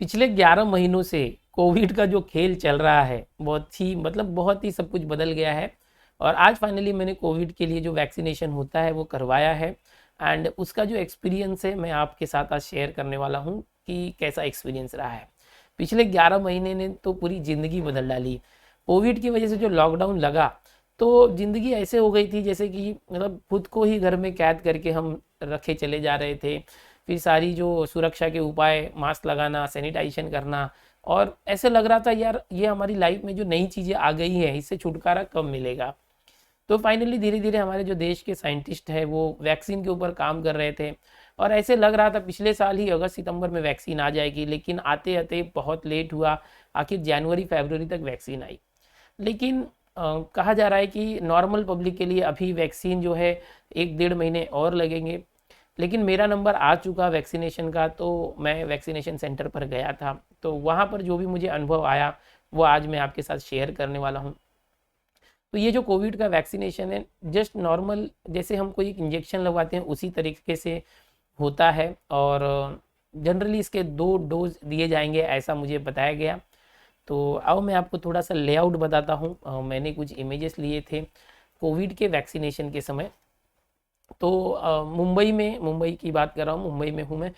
पिछले 11 महीनों से कोविड का जो खेल चल रहा है बहुत ही सब कुछ बदल गया है। और आज फाइनली मैंने कोविड के लिए जो वैक्सीनेशन होता है वो करवाया है। एंड उसका जो एक्सपीरियंस है मैं आपके साथ आज शेयर करने वाला हूँ कि कैसा एक्सपीरियंस रहा है। पिछले 11 महीने ने तो पूरी ज़िंदगी बदल डाली। कोविड की वजह से जो लॉकडाउन लगा तो ज़िंदगी ऐसे हो गई थी जैसे कि मतलब खुद को ही घर में कैद करके हम रखे चले जा रहे थे। फिर सारी जो सुरक्षा के उपाय, मास्क लगाना, सैनिटाइजेशन करना, और ऐसे लग रहा था यार ये हमारी लाइफ में जो नई चीज़ें आ गई हैं इससे छुटकारा कब मिलेगा। तो फाइनली धीरे धीरे हमारे जो देश के साइंटिस्ट हैं वो वैक्सीन के ऊपर काम कर रहे थे। और ऐसे लग रहा था पिछले साल ही अगस्त सितंबर में वैक्सीन आ जाएगी, लेकिन आते आते बहुत लेट हुआ। आखिर जनवरी फरवरी तक वैक्सीन आई। लेकिन कहा जा रहा है कि नॉर्मल पब्लिक के लिए अभी वैक्सीन जो है 1 डेढ़ महीने और लगेंगे। लेकिन मेरा नंबर आ चुका वैक्सीनेशन का, तो मैं वैक्सीनेशन सेंटर पर गया था। तो वहाँ पर जो भी मुझे अनुभव आया वो आज मैं आपके साथ शेयर करने वाला हूँ। तो ये जो कोविड का वैक्सीनेशन है जस्ट नॉर्मल जैसे हम कोई इंजेक्शन लगवाते हैं उसी तरीके से होता है। और जनरली इसके 2 डोज दिए जाएंगे ऐसा मुझे बताया गया। तो अब मैं आपको थोड़ा सा लेआउट बताता हूँ। मैंने कुछ इमेजेस लिए थे कोविड के वैक्सीनेशन के समय। तो मुंबई की बात कर रहा हूँ, मुंबई में हूँ मैं।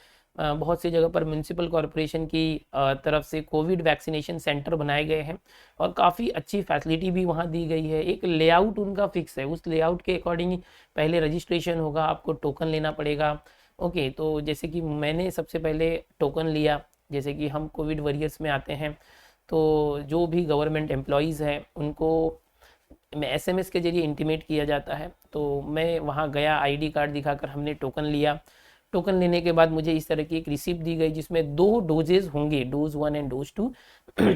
बहुत सी जगह पर म्यूनसिपल कॉरपोरेशन की तरफ से कोविड वैक्सीनेशन सेंटर बनाए गए हैं और काफ़ी अच्छी फैसिलिटी भी वहाँ दी गई है। एक लेआउट उनका फिक्स है, उस लेआउट के अकॉर्डिंग ही पहले रजिस्ट्रेशन होगा, आपको टोकन लेना पड़ेगा। ओके, तो जैसे कि मैंने सबसे पहले टोकन लिया। जैसे कि हम कोविड वॉरियर्स में आते हैं तो जो भी गवर्नमेंट एम्प्लॉयज़ हैं उनको में एसएमएस के जरिए इंटीमेट किया जाता है। तो मैं वहाँ गया, आईडी कार्ड दिखाकर हमने टोकन लिया। टोकन लेने के बाद मुझे इस तरह की एक रिसिप्ट दी गई जिसमें 2 डोजेज होंगे, डोज 1 एंड डोज 2।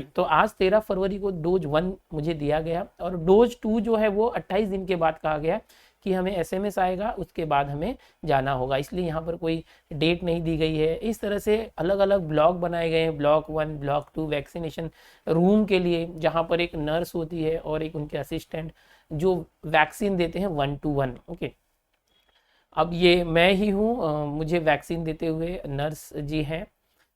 तो आज 13 फरवरी को डोज 1 मुझे दिया गया और डोज 2 जो है वो 28 दिन के बाद कहा गया कि हमें एसएमएस आएगा, उसके बाद हमें जाना होगा। इसलिए यहाँ पर कोई डेट नहीं दी गई है। इस तरह से अलग अलग ब्लॉक बनाए गए हैं, ब्लॉक 1 ब्लॉक 2 वैक्सीनेशन रूम के लिए, जहाँ पर एक नर्स होती है और एक उनके असिस्टेंट जो वैक्सीन देते हैं 1 to 1। ओके, अब ये मैं ही हूँ, मुझे वैक्सीन देते हुए नर्स जी हैं।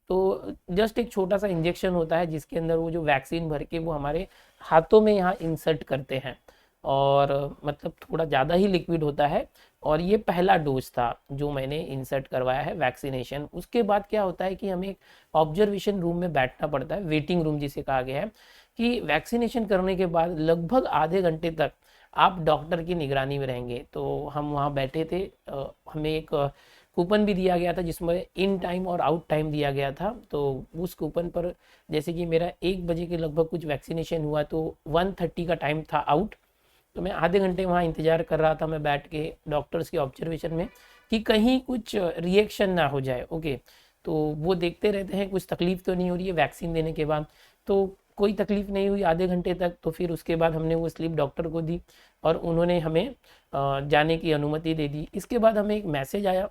तो जस्ट एक छोटा सा इंजेक्शन होता है जिसके अंदर वो जो वैक्सीन भर के वो हमारे हाथों में यहाँ इंसर्ट करते हैं। और मतलब थोड़ा ज़्यादा ही लिक्विड होता है। और ये पहला डोज था जो मैंने इंसर्ट करवाया है वैक्सीनेशन। उसके बाद क्या होता है कि हमें एक ऑब्जर्वेशन रूम में बैठना पड़ता है, वेटिंग रूम जिसे कहा गया है, कि वैक्सीनेशन करने के बाद लगभग आधे घंटे तक आप डॉक्टर की निगरानी में रहेंगे। तो हम वहाँ बैठे थे। हमें एक कूपन भी दिया गया था जिसमें इन टाइम और आउट टाइम दिया गया था। तो उस कूपन पर जैसे कि मेरा 1 बजे के लगभग कुछ वैक्सीनेशन हुआ तो 1:30 का टाइम था आउट। तो मैं आधे घंटे वहाँ इंतज़ार कर रहा था, मैं बैठ के डॉक्टर्स के ऑब्जर्वेशन में, कि कहीं कुछ रिएक्शन ना हो जाए। ओके, तो वो देखते रहते हैं कुछ तकलीफ़ तो नहीं हो रही है वैक्सीन देने के बाद। तो कोई तकलीफ़ नहीं हुई आधे घंटे तक। तो फिर उसके बाद हमने वो स्लिप डॉक्टर को दी और उन्होंने हमें जाने की अनुमति दे दी। इसके बाद हमें एक मैसेज आया।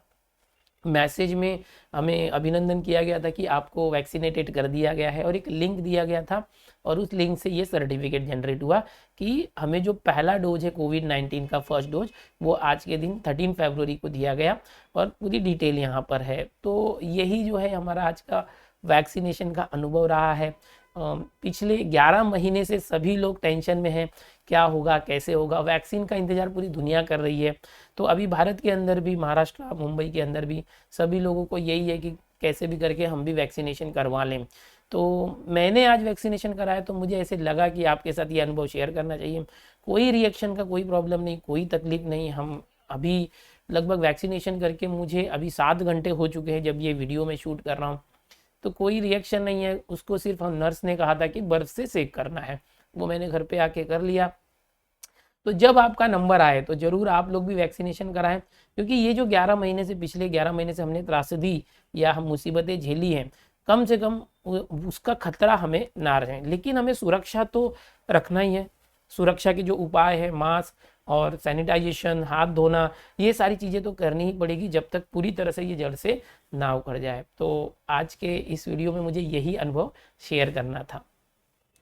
मैसेज में हमें अभिनंदन किया गया था कि आपको वैक्सीनेटेड कर दिया गया है, और एक लिंक दिया गया था। और उस लिंक से ये सर्टिफिकेट जनरेट हुआ कि हमें जो पहला डोज है कोविड-19 का फर्स्ट डोज वो आज के दिन 13 फरवरी को दिया गया। और पूरी डिटेल यहाँ पर है। तो यही जो है हमारा आज का वैक्सीनेशन का अनुभव रहा है। पिछले 11 महीने से सभी लोग टेंशन में हैं, क्या होगा कैसे होगा। वैक्सीन का इंतज़ार पूरी दुनिया कर रही है। तो अभी भारत के अंदर भी, महाराष्ट्र मुंबई के अंदर भी सभी लोगों को यही है कि कैसे भी करके हम भी वैक्सीनेशन करवा लें। तो मैंने आज वैक्सीनेशन कराया तो मुझे ऐसे लगा कि आपके साथ ये अनुभव शेयर करना चाहिए। कोई रिएक्शन का कोई प्रॉब्लम नहीं, कोई तकलीफ नहीं। हम अभी लगभग वैक्सीनेशन करके मुझे अभी 7 घंटे हो चुके हैं जब ये वीडियो मैं शूट कर रहा हूँ। तो कोई रिएक्शन नहीं है। उसको सिर्फ हम नर्स ने कहा था कि बर्फ से सेक करना है, वो मैंने घर पे आके कर लिया। तो जब आपका नंबर आए तो ज़रूर आप लोग भी वैक्सीनेशन कराएं, क्योंकि ये जो 11 महीने से, पिछले 11 महीने से हमने त्रासदी या हम मुसीबतें झेली हैं, कम से कम उसका खतरा हमें ना रहे। लेकिन हमें सुरक्षा तो रखना ही है। सुरक्षा के जो उपाय है, मास्क और सैनिटाइजेशन, हाथ धोना, ये सारी चीज़ें तो करनी ही पड़ेगी जब तक पूरी तरह से ये जड़ से ना उखड़ जाए। तो आज के इस वीडियो में मुझे यही अनुभव शेयर करना था।